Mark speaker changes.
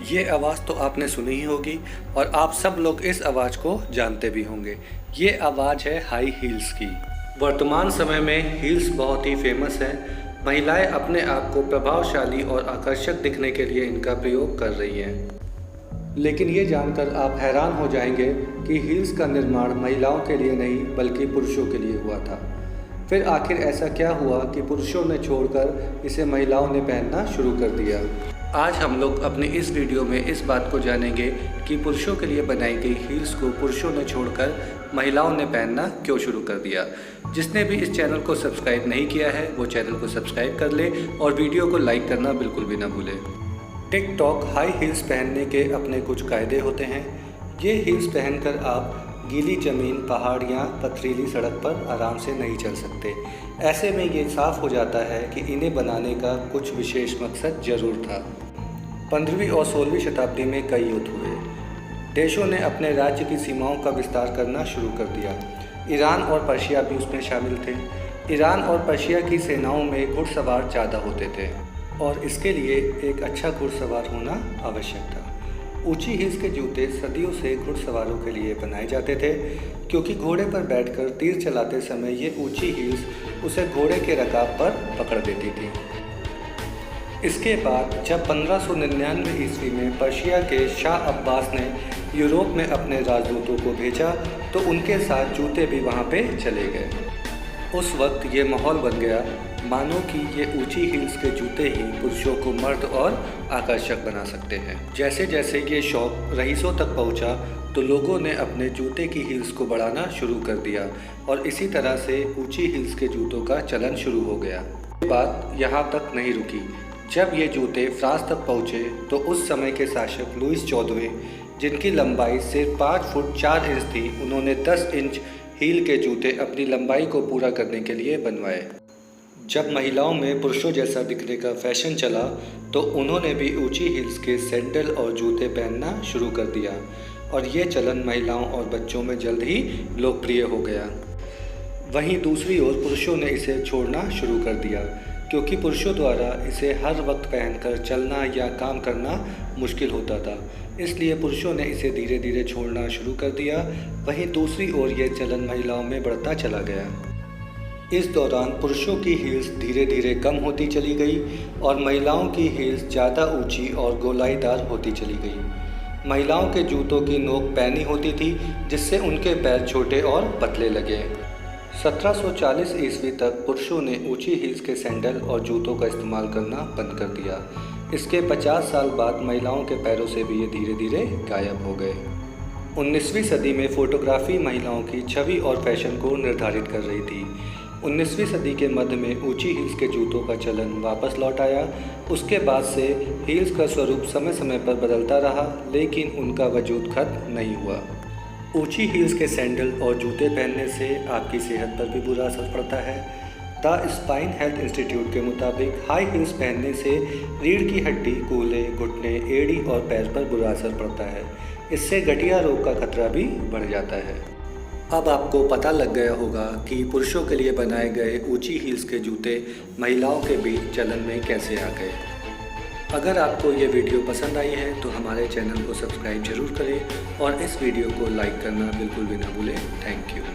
Speaker 1: ये आवाज़ तो आपने सुनी ही होगी और आप सब लोग इस आवाज़ को जानते भी होंगे। ये आवाज़ है हाई हील्स की। वर्तमान समय में हील्स बहुत ही फेमस है। महिलाएं अपने आप को प्रभावशाली और आकर्षक दिखने के लिए इनका प्रयोग कर रही हैं। लेकिन ये जानकर आप हैरान हो जाएंगे कि हील्स का निर्माण महिलाओं के लिए नहीं बल्कि पुरुषों के लिए हुआ था। फिर आखिर ऐसा क्या हुआ कि पुरुषों ने छोड़कर इसे महिलाओं ने पहनना शुरू कर दिया। आज हम लोग अपनी इस वीडियो में इस बात को जानेंगे कि पुरुषों के लिए बनाई गई हील्स को पुरुषों ने छोड़कर महिलाओं ने पहनना क्यों शुरू कर दिया। जिसने भी इस चैनल को सब्सक्राइब नहीं किया है वो चैनल को सब्सक्राइब कर ले और वीडियो को लाइक करना बिल्कुल भी ना भूले। टिक-टॉक हाई हील्स पहनने के अपने कुछ कायदे होते हैं। ये हील्स पहनकर आप गीली ज़मीन, पहाड़ या पथरीली सड़क पर आराम से नहीं चल सकते। ऐसे में ये साफ हो जाता है कि इन्हें बनाने का कुछ विशेष मकसद ज़रूर था। 15वीं और 16वीं शताब्दी में कई युद्ध हुए। देशों ने अपने राज्य की सीमाओं का विस्तार करना शुरू कर दिया। ईरान और पर्शिया भी उसमें शामिल थे। ईरान और पर्शिया की सेनाओं में घुड़सवार ज़्यादा होते थे और इसके लिए एक अच्छा घुड़सवार होना आवश्यक था। ऊंची हील्स के जूते सदियों से घुड़सवारों के लिए बनाए जाते थे, क्योंकि घोड़े पर बैठकर तीर चलाते समय ये ऊंची हील्स उसे घोड़े के रकाब पर पकड़ देती थी। इसके बाद जब 1599 ईस्वी में पर्शिया के शाह अब्बास ने यूरोप में अपने राजदूतों को भेजा तो उनके साथ जूते भी वहाँ पे चले गए। उस वक्त ये माहौल बन गया मानो कि ये ऊंची हील्स के जूते ही पुरुषों को मर्द और आकर्षक बना सकते हैं। जैसे जैसे ये शौक रईसों तक पहुंचा तो लोगों ने अपने जूते की हील्स को बढ़ाना शुरू कर दिया और इसी तरह से ऊंची हील्स के जूतों का चलन शुरू हो गया। बात यहाँ तक नहीं रुकी। जब ये जूते फ्रांस तक पहुँचे तो उस समय के शासक लुईस 14वें, जिनकी लंबाई सिर्फ 5 फुट 4 इंच थी, उन्होंने 10 इंच हील के जूते अपनी लंबाई को पूरा करने के लिए बनवाए। जब महिलाओं में पुरुषों जैसा दिखने का फैशन चला तो उन्होंने भी ऊंची हील्स के सैंडल और जूते पहनना शुरू कर दिया और ये चलन महिलाओं और बच्चों में जल्द ही लोकप्रिय हो गया। वहीं दूसरी ओर पुरुषों ने इसे छोड़ना शुरू कर दिया, क्योंकि पुरुषों द्वारा इसे हर वक्त पहनकर चलना या काम करना मुश्किल होता था। इसलिए पुरुषों ने इसे धीरे धीरे छोड़ना शुरू कर दिया। वहीं दूसरी ओर यह चलन महिलाओं में बढ़ता चला गया। इस दौरान पुरुषों की हील्स धीरे धीरे कम होती चली गई और महिलाओं की हील्स ज़्यादा ऊंची और गोलाईदार होती चली गई। महिलाओं के जूतों की नोक पैनी होती थी, जिससे उनके पैर छोटे और पतले लगे। 1740 ईस्वी तक पुरुषों ने ऊंची हील्स के सैंडल और जूतों का इस्तेमाल करना बंद कर दिया। इसके 50 साल बाद महिलाओं के पैरों से भी ये धीरे धीरे गायब हो गए। 19वीं सदी में फ़ोटोग्राफी महिलाओं की छवि और फैशन को निर्धारित कर रही थी। 19वीं सदी के मध्य में ऊंची हील्स के जूतों का चलन वापस लौट आया। उसके बाद से हील्स का स्वरूप समय समय पर बदलता रहा, लेकिन उनका वजूद खत्म नहीं हुआ। ऊंची हील्स के सैंडल और जूते पहनने से आपकी सेहत पर भी बुरा असर पड़ता है। द स्पाइन हेल्थ इंस्टीट्यूट के मुताबिक हाई हील्स पहनने से रीढ़ की हड्डी, कूल्हे, घुटने, एड़ी और पैर पर बुरा असर पड़ता है। इससे गठिया रोग का खतरा भी बढ़ जाता है। अब आपको पता लग गया होगा कि पुरुषों के लिए बनाए गए ऊंची हील्स के जूते महिलाओं के बीच चलन में कैसे आ गए। अगर आपको ये वीडियो पसंद आई है तो हमारे चैनल को सब्सक्राइब जरूर करें और इस वीडियो को लाइक करना बिल्कुल भी ना भूलें। Thank you.